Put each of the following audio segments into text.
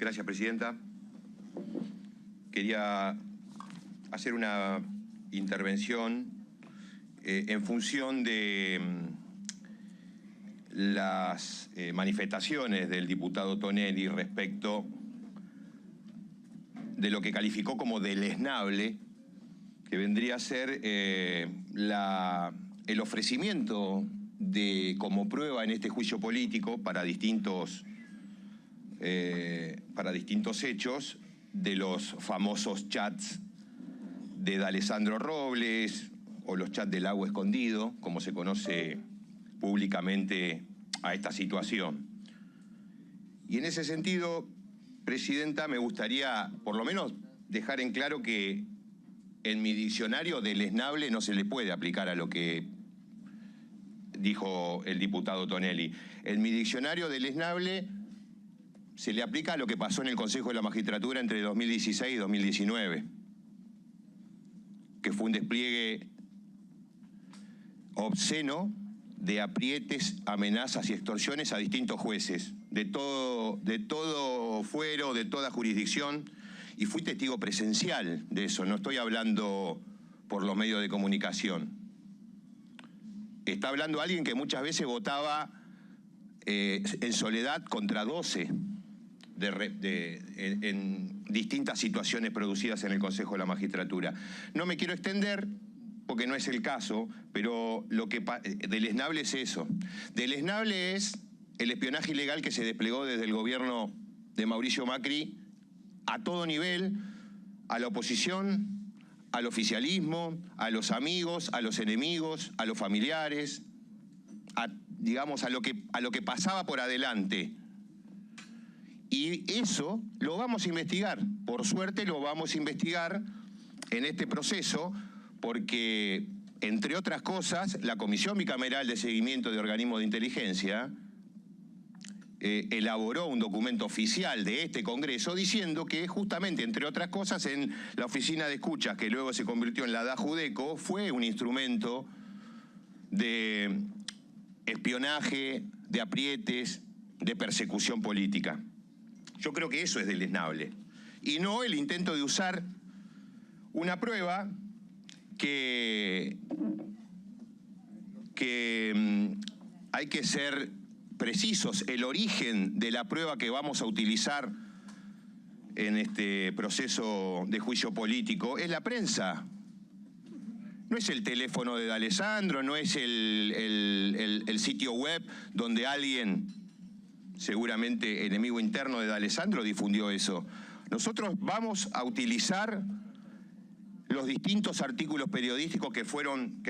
Gracias, Presidenta. Quería hacer una intervención en función de las manifestaciones del diputado Tonelli respecto de lo que calificó como deleznable, que vendría a ser el ofrecimiento de, como prueba en este juicio político para distintos hechos, de los famosos chats de D'Alessandro Robles o los chats del Lago Escondido, como se conoce públicamente a esta situación. Y en ese sentido, Presidenta, me gustaría por lo menos dejar en claro que en mi diccionario deleznable no se le puede aplicar a lo que dijo el diputado Tonelli. En mi diccionario deleznable se le aplica a lo que pasó en el Consejo de la Magistratura entre 2016 y 2019, que fue un despliegue obsceno de aprietes, amenazas y extorsiones a distintos jueces, de todo fuero, de toda jurisdicción, y fui testigo presencial de eso, no estoy hablando por los medios de comunicación. Está hablando alguien que muchas veces votaba en soledad contra 12 en distintas situaciones producidas en el Consejo de la Magistratura. No me quiero extender porque no es el caso, pero lo que deleznable es eso. Deleznable es el espionaje ilegal que se desplegó desde el gobierno de Mauricio Macri a todo nivel, a la oposición, al oficialismo, a los amigos, a los enemigos, a los familiares, digamos, a lo que pasaba por adelante. Y eso lo vamos a investigar, por suerte lo vamos a investigar en este proceso, porque, entre otras cosas, la Comisión Bicameral de Seguimiento de Organismos de Inteligencia elaboró un documento oficial de este Congreso diciendo que justamente, entre otras cosas, en la Oficina de Escuchas, que luego se convirtió en la DAJUDECO, fue un instrumento de espionaje, de aprietes, de persecución política. Yo creo que eso es deleznable. Y no el intento de usar una prueba que hay que ser precisos. El origen de la prueba que vamos a utilizar en este proceso de juicio político es la prensa. No es el teléfono de D'Alessandro, no es el sitio web donde alguien, seguramente enemigo interno de D'Alessandro, difundió eso. Nosotros vamos a utilizar los distintos artículos periodísticos que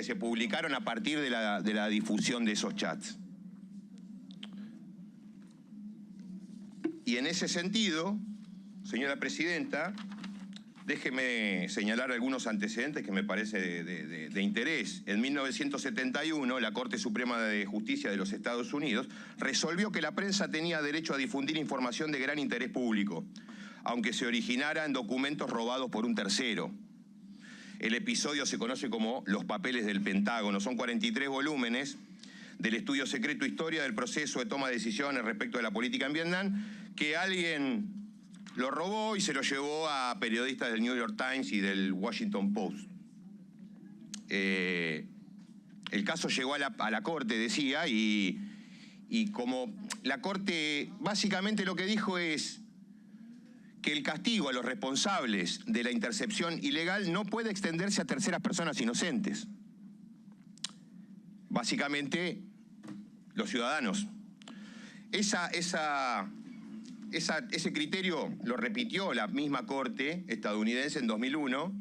se publicaron a partir de la difusión de esos chats. Y en ese sentido, señora Presidenta, déjeme señalar algunos antecedentes que me parece de interés. En 1971, la Corte Suprema de Justicia de los Estados Unidos resolvió que la prensa tenía derecho a difundir información de gran interés público, aunque se originara en documentos robados por un tercero. El episodio se conoce como Los Papeles del Pentágono. Son 43 volúmenes del estudio secreto Historia del proceso de toma de decisiones respecto de la política en Vietnam, que alguien lo robó y se lo llevó a periodistas del New York Times y del Washington Post. El caso llegó a la Corte, decía, y como la Corte básicamente lo que dijo es que el castigo a los responsables de la intercepción ilegal no puede extenderse a terceras personas inocentes. Básicamente, los ciudadanos. Ese criterio lo repitió la misma Corte estadounidense en 2001,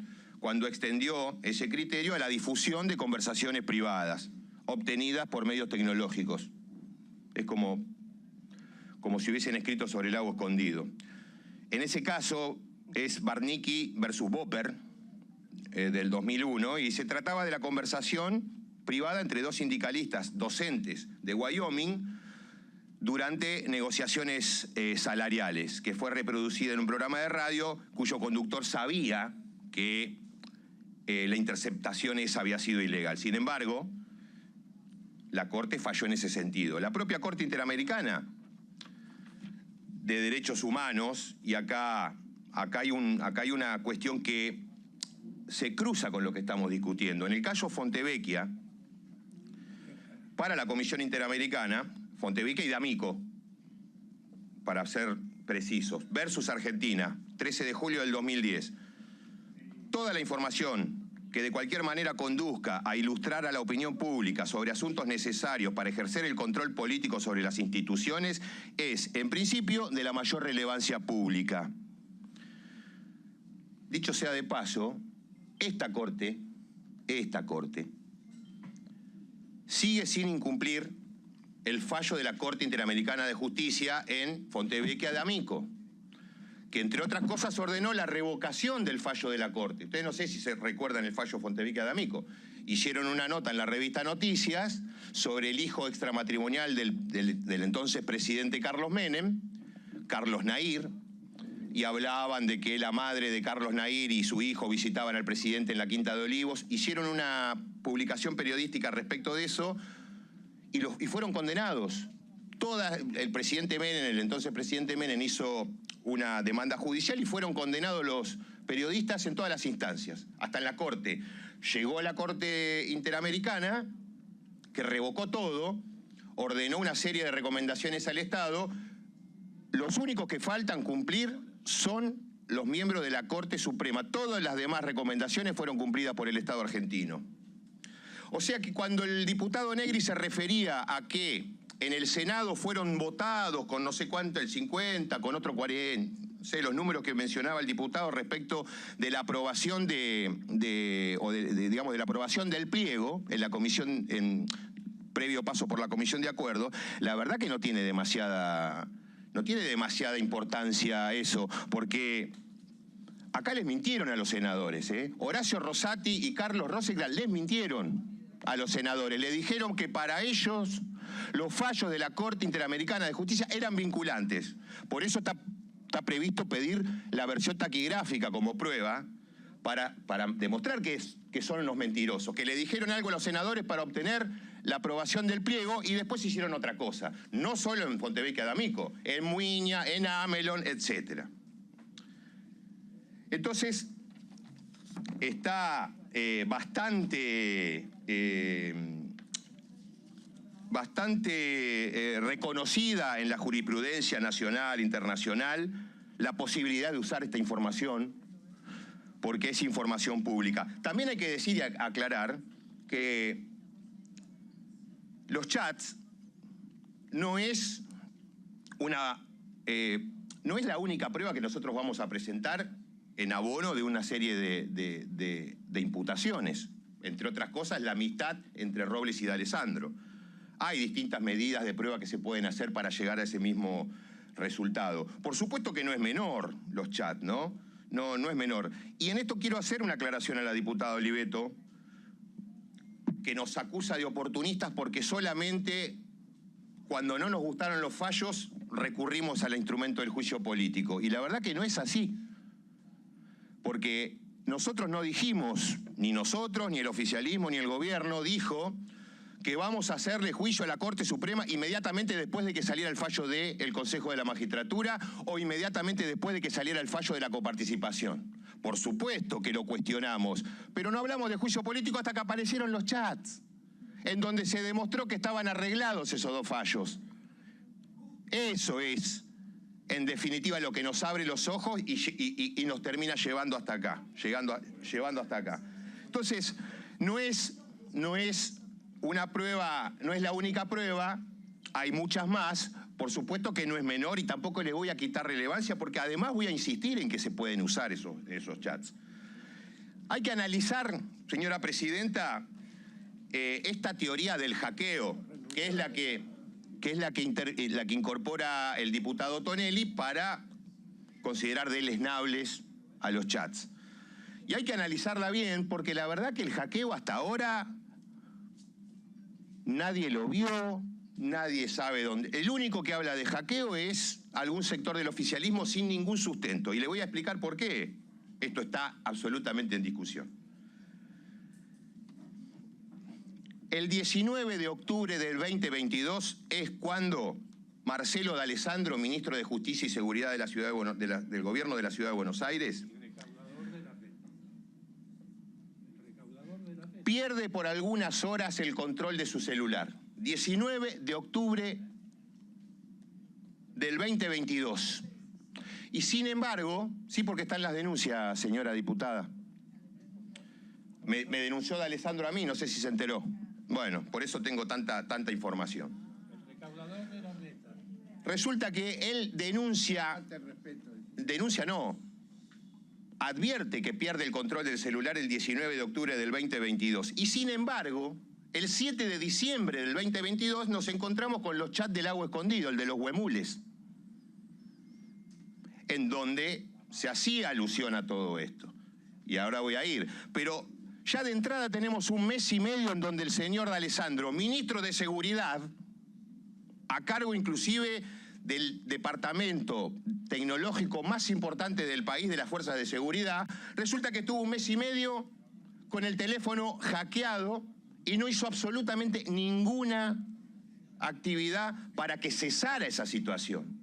cuando extendió ese criterio a la difusión de conversaciones privadas, obtenidas por medios tecnológicos. Es como si hubiesen escrito sobre el Lago Escondido. En ese caso es Barnicki versus Bopper, del 2001, y se trataba de la conversación privada entre dos sindicalistas docentes de Wyoming durante negociaciones salariales, que fue reproducida en un programa de radio cuyo conductor sabía que la interceptación esa había sido ilegal. Sin embargo, la Corte falló en ese sentido. La propia Corte Interamericana de derechos humanos, y acá hay una cuestión que se cruza con lo que estamos discutiendo. En el caso Fontevecchia, para la Comisión Interamericana, Fontevecchia y D'Amico, para ser precisos, versus Argentina, 13 de julio del 2010. Toda la información que de cualquier manera conduzca a ilustrar a la opinión pública sobre asuntos necesarios para ejercer el control político sobre las instituciones es, en principio, de la mayor relevancia pública. Dicho sea de paso, esta Corte sigue sin incumplir el fallo de la Corte Interamericana de Justicia en Fontevecchia D'Amico, que entre otras cosas ordenó la revocación del fallo de la Corte. Ustedes no sé si se recuerdan el fallo Fontevecchia D'Amico. Hicieron una nota en la revista Noticias sobre el hijo extramatrimonial del entonces presidente Carlos Menem, Carlos Nair, y hablaban de que la madre de Carlos Nair y su hijo visitaban al presidente en la Quinta de Olivos. Hicieron una publicación periodística respecto de eso y fueron condenados. El presidente Menem, el entonces presidente Menem, hizo una demanda judicial y fueron condenados los periodistas en todas las instancias, hasta en la Corte. Llegó a la Corte Interamericana, que revocó todo, ordenó una serie de recomendaciones al Estado. Los únicos que faltan cumplir son los miembros de la Corte Suprema. Todas las demás recomendaciones fueron cumplidas por el Estado argentino. O sea que cuando el diputado Negri se refería a que en el Senado fueron votados con no sé cuánto, el 50, con otro 40, no sé, los números que mencionaba el diputado respecto de la aprobación digamos, de la aprobación del pliego en la comisión, en previo paso por la comisión de acuerdo, la verdad que no tiene demasiada importancia eso, porque acá les mintieron a los senadores, ¿eh? Horacio Rosati y Carlos Rosenthal les mintieron a los senadores. Le dijeron que para ellos los fallos de la Corte Interamericana de Justicia eran vinculantes. Por eso está previsto pedir la versión taquigráfica como prueba para demostrar que son los mentirosos, que le dijeron algo a los senadores para obtener la aprobación del pliego y después hicieron otra cosa. No solo en Fontevecchia D'Amico, en Muiña, en Amelon, etc. Entonces, está bastante reconocida en la jurisprudencia nacional, internacional, la posibilidad de usar esta información, porque es información pública. También hay que decir y aclarar que los chats no es la única prueba que nosotros vamos a presentar en abono de una serie de imputaciones. Entre otras cosas, la amistad entre Robles y D'Alessandro. Hay distintas medidas de prueba que se pueden hacer para llegar a ese mismo resultado. Por supuesto que no es menor los chats, ¿no? No es menor. Y en esto quiero hacer una aclaración a la diputada Oliveto, que nos acusa de oportunistas porque solamente cuando no nos gustaron los fallos recurrimos al instrumento del juicio político. Y la verdad que no es así. Porque nosotros no dijimos, ni nosotros, ni el oficialismo, ni el gobierno dijo que vamos a hacerle juicio a la Corte Suprema inmediatamente después de que saliera el fallo del Consejo de la Magistratura o inmediatamente después de que saliera el fallo de la coparticipación. Por supuesto que lo cuestionamos, pero no hablamos de juicio político hasta que aparecieron los chats, en donde se demostró que estaban arreglados esos dos fallos. Eso es, en definitiva, lo que nos abre los ojos y nos termina llevando hasta acá, llevando hasta acá. Entonces, no es una prueba, no es la única prueba, hay muchas más. Por supuesto que no es menor y tampoco le voy a quitar relevancia porque además voy a insistir en que se pueden usar esos chats. Hay que analizar, señora presidenta, esta teoría del hackeo, que es la que incorpora el diputado Tonelli para considerar deleznables a los chats. Y hay que analizarla bien porque la verdad que el hackeo hasta ahora nadie lo vio, nadie sabe dónde. El único que habla de hackeo es algún sector del oficialismo sin ningún sustento. Y le voy a explicar por qué esto está absolutamente en discusión. El 19 de octubre del 2022 es cuando Marcelo D'Alessandro, ministro de Justicia y Seguridad de la ciudad del gobierno de la Ciudad de Buenos Aires, pierde por algunas horas el control de su celular. 19 de octubre del 2022. Y sin embargo, sí, porque están las denuncias, señora diputada. Me denunció D'Alessandro a mí, no sé si se enteró. Bueno, por eso tengo tanta información. Resulta que él advierte que pierde el control del celular el 19 de octubre del 2022. Y sin embargo, el 7 de diciembre del 2022 nos encontramos con los chats del Lago Escondido, el de los huemules, en donde se hacía alusión a todo esto. Y ahora voy a ir. Pero ya de entrada tenemos un mes y medio en donde el señor D'Alessandro, ministro de Seguridad, a cargo inclusive del departamento tecnológico más importante del país, de las fuerzas de seguridad, resulta que estuvo un mes y medio con el teléfono hackeado y no hizo absolutamente ninguna actividad para que cesara esa situación.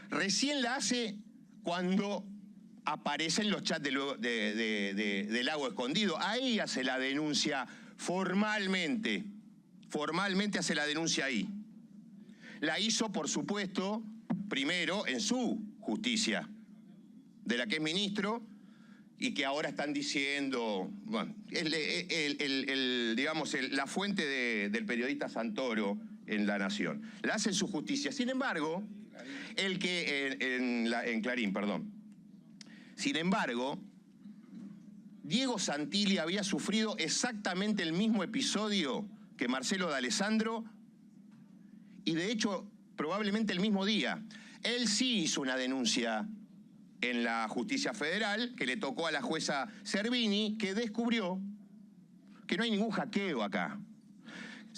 Recién la hace cuando aparecen los chats de Lago Escondido. Ahí hace la denuncia formalmente. Formalmente hace la denuncia ahí. La hizo, por supuesto, primero en su justicia, de la que es ministro, y que ahora están diciendo, bueno, digamos, la fuente del periodista Santoro en La Nación. La hace en su justicia. Sin embargo, en Clarín, perdón. Sin embargo, Diego Santilli había sufrido exactamente el mismo episodio que Marcelo D'Alessandro, y de hecho, probablemente el mismo día. Él sí hizo una denuncia en la Justicia Federal, que le tocó a la jueza Servini, que descubrió que no hay ningún hackeo acá.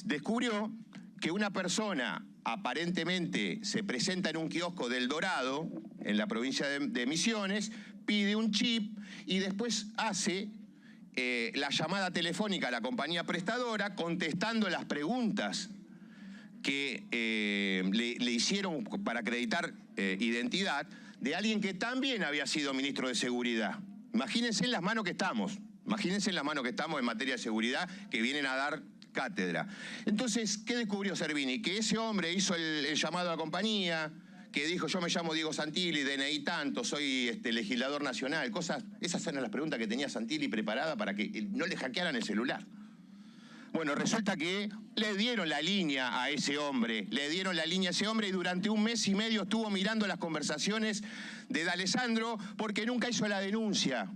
Descubrió que una persona aparentemente se presenta en un kiosco del Dorado, en la provincia de Misiones, pide un chip y después hace la llamada telefónica a la compañía prestadora contestando las preguntas que le hicieron para acreditar identidad de alguien que también había sido ministro de Seguridad. Imagínense en las manos que estamos. Imagínense en las manos que estamos en materia de seguridad, que vienen a dar cátedra. Entonces, ¿qué descubrió Servini? Que ese hombre hizo el llamado a la compañía, que dijo, yo me llamo Diego Santilli, DNI tanto, soy legislador nacional. Esas eran las preguntas que tenía Santilli preparada para que no le hackearan el celular. Bueno, resulta que le dieron la línea a ese hombre, y durante un mes y medio estuvo mirando las conversaciones de D'Alessandro porque nunca hizo la denuncia,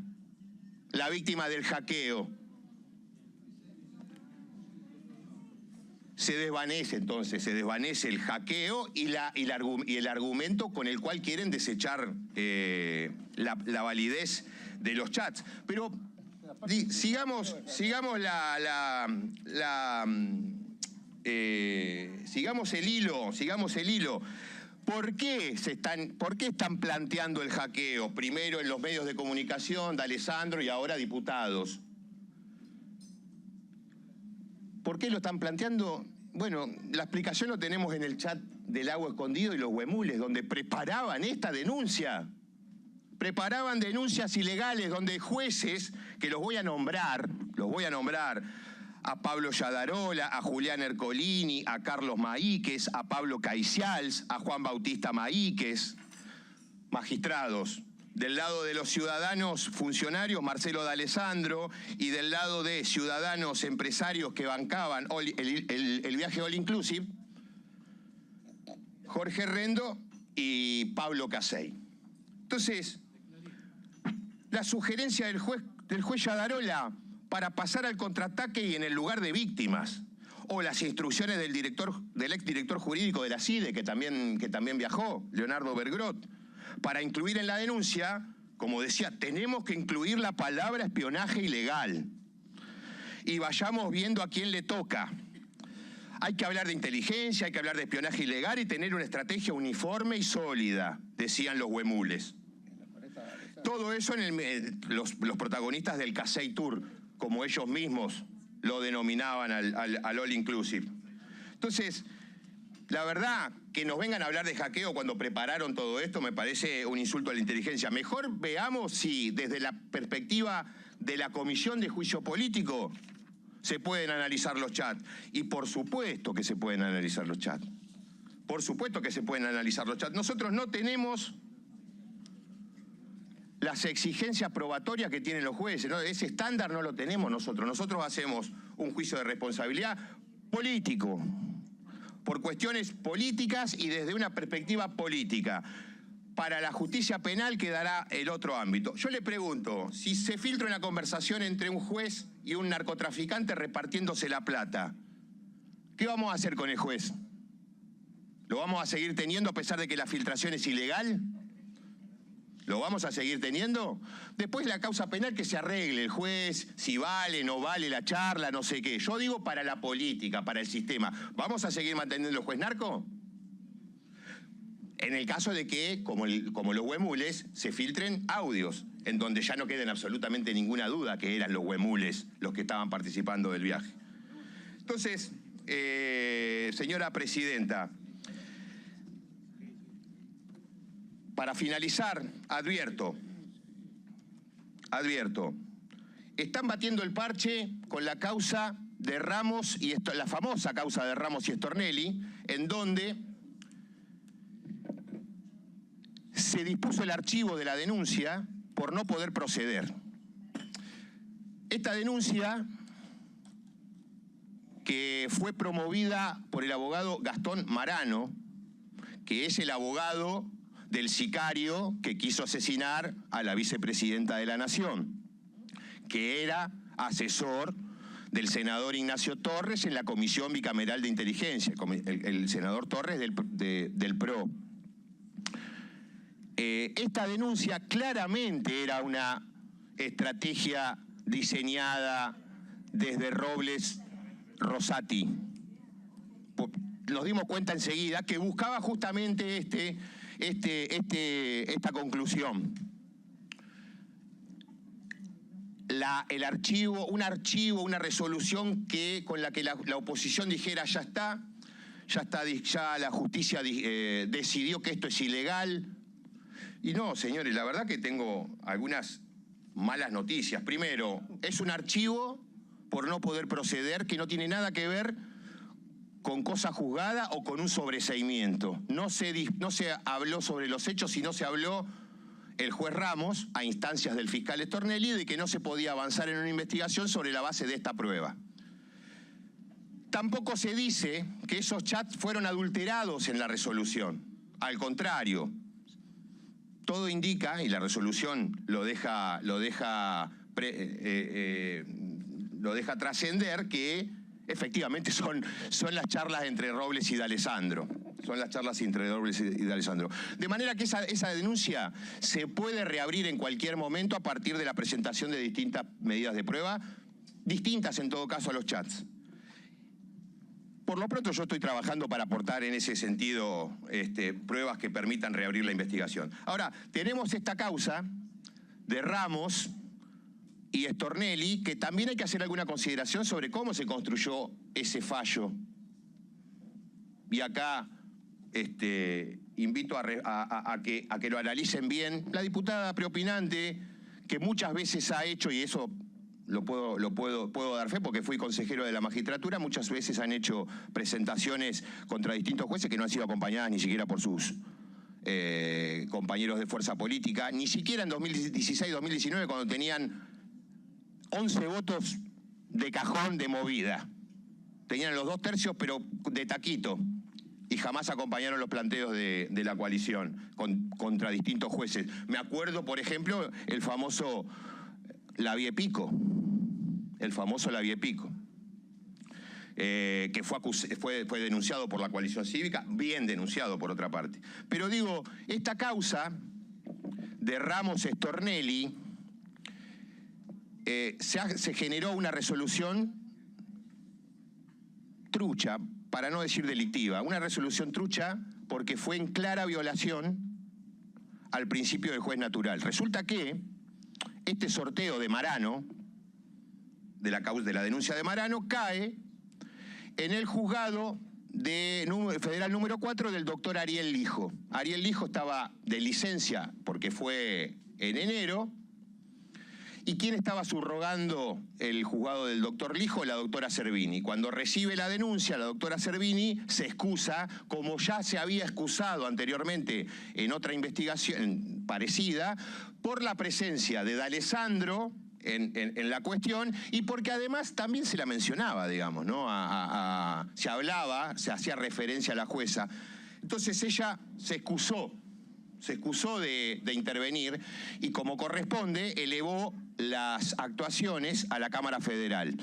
la víctima del hackeo. Se desvanece entonces, el hackeo y el argumento con el cual quieren desechar la validez de los chats. Pero sigamos el hilo. ¿Por qué están planteando el hackeo? Primero en los medios de comunicación, D'Alessandro, y ahora diputados. ¿Por qué lo están planteando? Bueno, la explicación lo tenemos en el chat del Lago Escondido y los huemules, donde preparaban esta denuncia. Preparaban denuncias ilegales donde jueces, que los voy a nombrar, a Pablo Yadarola, a Julián Ercolini, a Carlos Maíquez, a Pablo Caicials, a Juan Bautista Maíquez, magistrados. Del lado de los ciudadanos funcionarios, Marcelo D'Alessandro, y del lado de ciudadanos empresarios que bancaban el viaje All Inclusive, Jorge Rendo y Pablo Casey. Entonces, la sugerencia del juez Yadarola para pasar al contraataque y en el lugar de víctimas, o las instrucciones del exdirector jurídico de la CIDE, que también viajó, Leonardo Bergrot, para incluir en la denuncia, como decía, tenemos que incluir la palabra espionaje ilegal. Y vayamos viendo a quién le toca. Hay que hablar de inteligencia, hay que hablar de espionaje ilegal y tener una estrategia uniforme y sólida, decían los huemules. Todo eso los protagonistas del Casey Tour, como ellos mismos lo denominaban al All Inclusive. Entonces, La verdad, que nos vengan a hablar de hackeo cuando prepararon todo esto me parece un insulto a la inteligencia. Mejor veamos si desde la perspectiva de la Comisión de Juicio Político se pueden analizar los chats. Y por supuesto que se pueden analizar los chats. Por supuesto que se pueden analizar los chats. Nosotros no tenemos las exigencias probatorias que tienen los jueces, ¿no? Ese estándar no lo tenemos nosotros. Nosotros hacemos un juicio de responsabilidad político, por cuestiones políticas y desde una perspectiva política. Para la justicia penal quedará el otro ámbito. Yo le pregunto, si se filtra una conversación entre un juez y un narcotraficante repartiéndose la plata, ¿qué vamos a hacer con el juez? ¿Lo vamos a seguir teniendo a pesar de que la filtración es ilegal? ¿Lo vamos a seguir teniendo? Después la causa penal que se arregle el juez, si vale, no vale la charla, no sé qué. Yo digo para la política, para el sistema. ¿Vamos a seguir manteniendo el juez narco? En el caso de que, como los huemules, se filtren audios, en donde ya no queden absolutamente ninguna duda que eran los huemules los que estaban participando del viaje. Entonces, señora presidenta, para finalizar, advierto, están batiendo el parche con la causa de Ramos y la famosa causa de Ramos y Stornelli, en donde se dispuso el archivo de la denuncia por no poder proceder. Esta denuncia, que fue promovida por el abogado Gastón Marano, que es el abogado del sicario que quiso asesinar a la vicepresidenta de la Nación, que era asesor del senador Ignacio Torres en la Comisión Bicameral de Inteligencia, el senador Torres del PRO. Esta denuncia claramente era una estrategia diseñada desde Robles Rosati. Nos dimos cuenta enseguida que buscaba justamente esta conclusión. Una resolución con la que la oposición dijera ya la justicia decidió que esto es ilegal. Y no, señores, la verdad que tengo algunas malas noticias. Primero, es un archivo por no poder proceder que no tiene nada que ver con cosa juzgada o con un sobreseimiento. No se habló sobre los hechos, sino se habló el juez Ramos, a instancias del fiscal Stornelli, de que no se podía avanzar en una investigación sobre la base de esta prueba. Tampoco se dice que esos chats fueron adulterados en la resolución. Al contrario, todo indica, y la resolución lo deja trascender, que efectivamente son las charlas entre Robles y D'Alessandro. Son las charlas entre Robles y D'Alessandro. De manera que esa denuncia se puede reabrir en cualquier momento a partir de la presentación de distintas medidas de prueba, distintas en todo caso a los chats. Por lo pronto yo estoy trabajando para aportar en ese sentido pruebas que permitan reabrir la investigación. Ahora, tenemos esta causa de Ramos y Stornelli, que también hay que hacer alguna consideración sobre cómo se construyó ese fallo. Y acá invito a que lo analicen bien. La diputada preopinante, que muchas veces ha hecho, y eso puedo dar fe porque fui consejero de la magistratura, muchas veces han hecho presentaciones contra distintos jueces que no han sido acompañadas ni siquiera por sus compañeros de fuerza política, ni siquiera en 2016-2019 cuando tenían 11 votos de cajón de movida. Tenían los 2/3 pero de taquito y jamás acompañaron los planteos de la coalición contra distintos jueces. Me acuerdo, por ejemplo, el famoso Laviepico, que fue denunciado por la coalición cívica, bien denunciado por otra parte. Pero digo, esta causa de Ramos-Stornelli, se generó una resolución trucha, para no decir delictiva, una resolución trucha porque fue en clara violación al principio del juez natural. Resulta que este sorteo de Marano, de la denuncia de Marano, cae en el juzgado federal número 4 del doctor Ariel Lijo. Ariel Lijo estaba de licencia porque fue en enero. ¿Y quién estaba subrogando el juzgado del doctor Lijo? La doctora Servini. Cuando recibe la denuncia, la doctora Servini se excusa, como ya se había excusado anteriormente en otra investigación parecida, por la presencia de D'Alessandro en la cuestión y porque además también se la mencionaba, digamos, ¿no? Se hablaba, se hacía referencia a la jueza. Entonces ella se excusó de intervenir y, como corresponde, elevó las actuaciones a la Cámara Federal.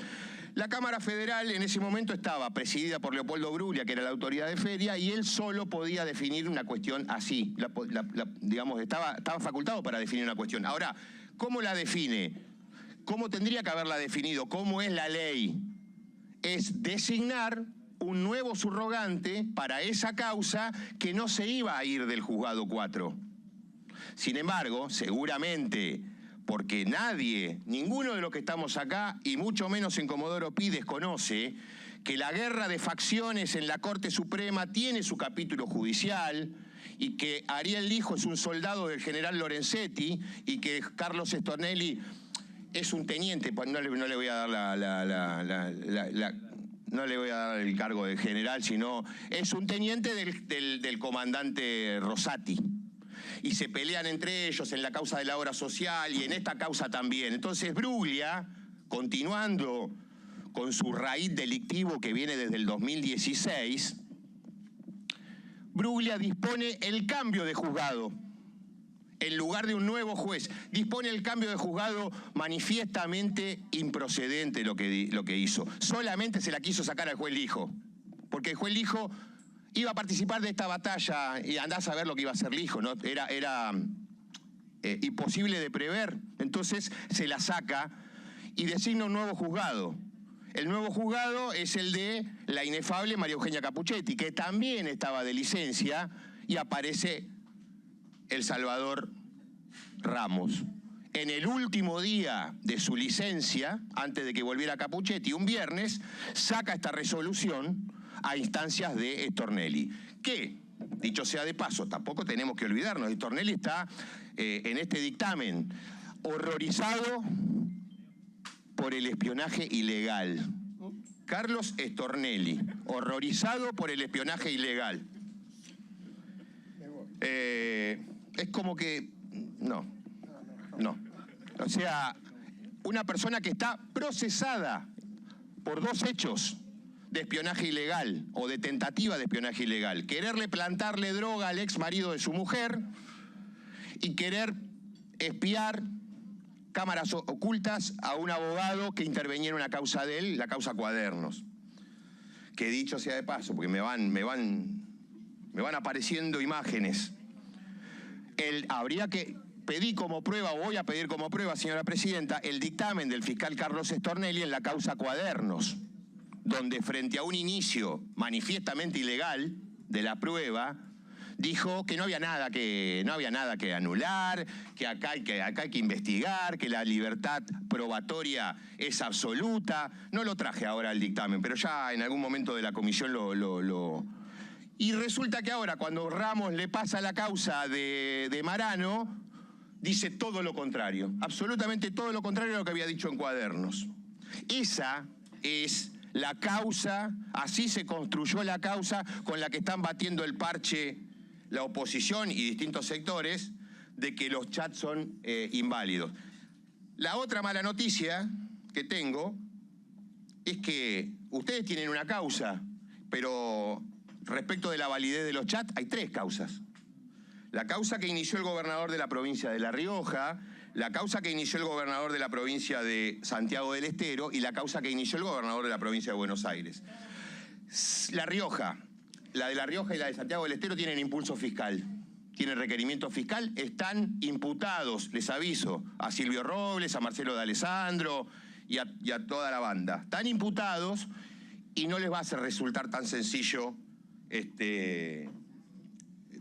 La Cámara Federal en ese momento estaba presidida por Leopoldo Bruglia, que era la autoridad de feria, y él solo podía definir una cuestión así. Digamos, estaba facultado para definir una cuestión. Ahora, ¿cómo la define? ¿Cómo tendría que haberla definido? ¿Cómo es la ley? Es designar un nuevo subrogante para esa causa que no se iba a ir del juzgado 4. Sin embargo, seguramente, porque ninguno de los que estamos acá, y mucho menos en Comodoro Pi, desconoce que la guerra de facciones en la Corte Suprema tiene su capítulo judicial y que Ariel Lijo es un soldado del general Lorenzetti y que Carlos Stornelli es un teniente, pues no le voy a dar no le voy a dar el cargo de general, sino es un teniente del comandante Rosati. Y se pelean entre ellos en la causa de la obra social y en esta causa también. Entonces Bruglia, continuando con su raíz delictivo que viene desde el 2016, Bruglia dispone el cambio de juzgado. En lugar de un nuevo juez, dispone el cambio de juzgado manifiestamente improcedente lo que hizo. Solamente se la quiso sacar al juez Lijo, porque el juez Lijo iba a participar de esta batalla y andá a saber lo que iba a hacer Lijo, ¿no? Era imposible de prever. Entonces se la saca y designa un nuevo juzgado. El nuevo juzgado es el de la inefable María Eugenia Capuchetti, que también estaba de licencia, y aparece El Salvador Ramos. En el último día de su licencia, antes de que volviera Capuchetti, un viernes, saca esta resolución a instancias de Stornelli. Que, dicho sea de paso, tampoco tenemos que olvidarnos, Stornelli está en este dictamen horrorizado por el espionaje ilegal. Carlos Stornelli, horrorizado por el espionaje ilegal. Es como que... No. O sea, una persona que está procesada por 2 hechos de espionaje ilegal o de tentativa de espionaje ilegal. Quererle plantarle droga al ex marido de su mujer y querer espiar cámaras ocultas a un abogado que intervenía en una causa de él, la causa Cuadernos. Que dicho sea de paso, porque me van apareciendo imágenes. Habría que pedir como prueba, o voy a pedir como prueba, señora presidenta, el dictamen del fiscal Carlos Stornelli en la causa Cuadernos, donde frente a un inicio manifiestamente ilegal de la prueba, dijo que no había nada que anular, que acá hay que investigar, que la libertad probatoria es absoluta. No lo traje ahora al dictamen, pero ya en algún momento de la comisión Y resulta que ahora, cuando Ramos le pasa la causa de Marano, dice todo lo contrario, absolutamente todo lo contrario a lo que había dicho en Cuadernos. Esa es la causa, así se construyó la causa con la que están batiendo el parche la oposición y distintos sectores de que los chats son inválidos. La otra mala noticia que tengo es que ustedes tienen una causa, pero respecto de la validez de los chats hay 3 causas. La causa que inició el gobernador de la provincia de La Rioja, la causa que inició el gobernador de la provincia de Santiago del Estero y la causa que inició el gobernador de la provincia de Buenos Aires. La de La Rioja y la de Santiago del Estero tienen impulso fiscal, tienen requerimiento fiscal, están imputados, les aviso, a Silvio Robles, a Marcelo D'Alessandro y a toda la banda. Están imputados y no les va a hacer resultar tan sencillo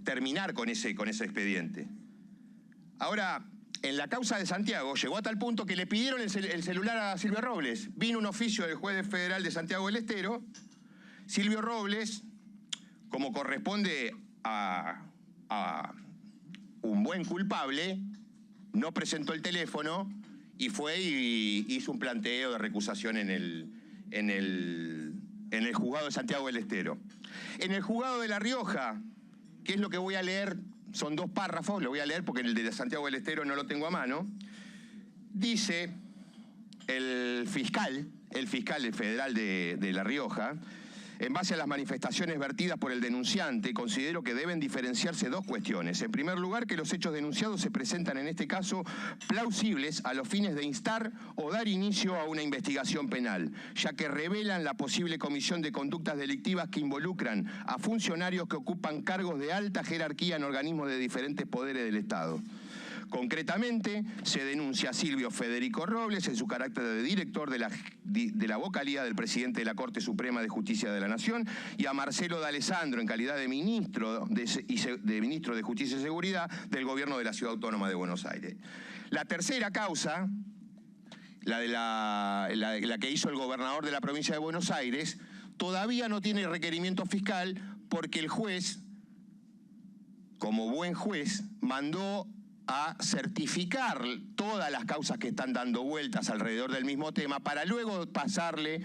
terminar con ese expediente. Ahora, en la causa de Santiago llegó a tal punto que le pidieron el celular a Silvio Robles. Vino un oficio del juez federal de Santiago del Estero. Silvio Robles como corresponde a un buen culpable, no presentó el teléfono y fue y hizo un planteo de recusación en el juzgado de Santiago del Estero. En el juzgado de La Rioja, ¿qué es lo que voy a leer? Son 2 párrafos, lo voy a leer porque en el de Santiago del Estero no lo tengo a mano. Dice el fiscal federal de La Rioja: en base a las manifestaciones vertidas por el denunciante, considero que deben diferenciarse 2 cuestiones. En primer lugar, que los hechos denunciados se presentan en este caso plausibles a los fines de instar o dar inicio a una investigación penal, ya que revelan la posible comisión de conductas delictivas que involucran a funcionarios que ocupan cargos de alta jerarquía en organismos de diferentes poderes del Estado. Concretamente, se denuncia a Silvio Federico Robles en su carácter de director de la vocalía del presidente de la Corte Suprema de Justicia de la Nación y a Marcelo D'Alessandro en calidad de ministro de Justicia y Seguridad del Gobierno de la Ciudad Autónoma de Buenos Aires. La tercera causa, la que hizo el gobernador de la provincia de Buenos Aires, todavía no tiene requerimiento fiscal porque el juez, como buen juez, mandó a certificar todas las causas que están dando vueltas alrededor del mismo tema para luego pasarle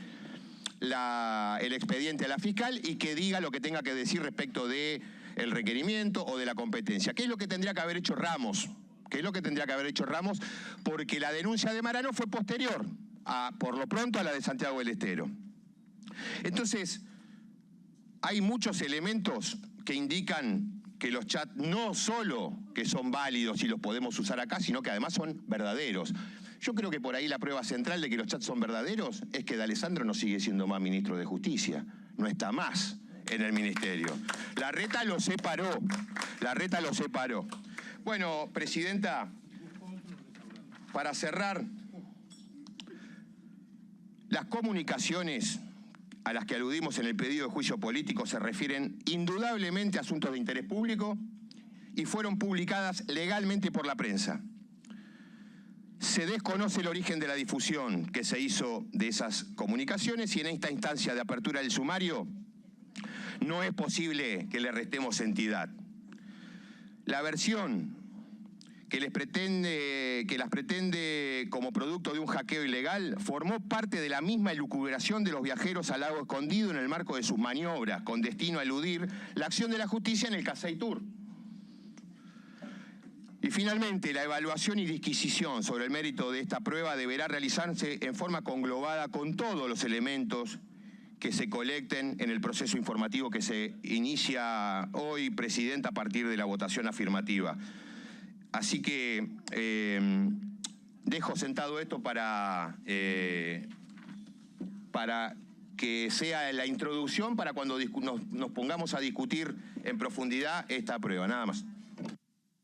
el expediente a la fiscal y que diga lo que tenga que decir respecto del requerimiento o de la competencia. ¿Qué es lo que tendría que haber hecho Ramos? ¿Qué es lo que tendría que haber hecho Ramos? Porque la denuncia de Marano fue posterior, por lo pronto, a la de Santiago del Estero. Entonces, hay muchos elementos que indican que los chats no solo que son válidos y los podemos usar acá, sino que además son verdaderos. Yo creo que por ahí la prueba central de que los chats son verdaderos es que D'Alessandro no sigue siendo más ministro de Justicia, no está más en el ministerio. Larreta lo separó, Larreta lo separó. Bueno, Presidenta, para cerrar, las comunicaciones a las que aludimos en el pedido de juicio político se refieren indudablemente a asuntos de interés público y fueron publicadas legalmente por la prensa. Se desconoce el origen de la difusión que se hizo de esas comunicaciones y en esta instancia de apertura del sumario no es posible que le restemos entidad. La versión que las pretende como producto de un hackeo ilegal formó parte de la misma elucubración de los viajeros al lago Escondido en el marco de sus maniobras con destino a eludir la acción de la justicia en el Casey Tour. Y finalmente, la evaluación y disquisición sobre el mérito de esta prueba deberá realizarse en forma conglobada con todos los elementos que se colecten en el proceso informativo que se inicia hoy, Presidenta, a partir de la votación afirmativa. Así que dejo sentado esto para que sea la introducción para cuando nos pongamos a discutir en profundidad esta prueba. Nada más.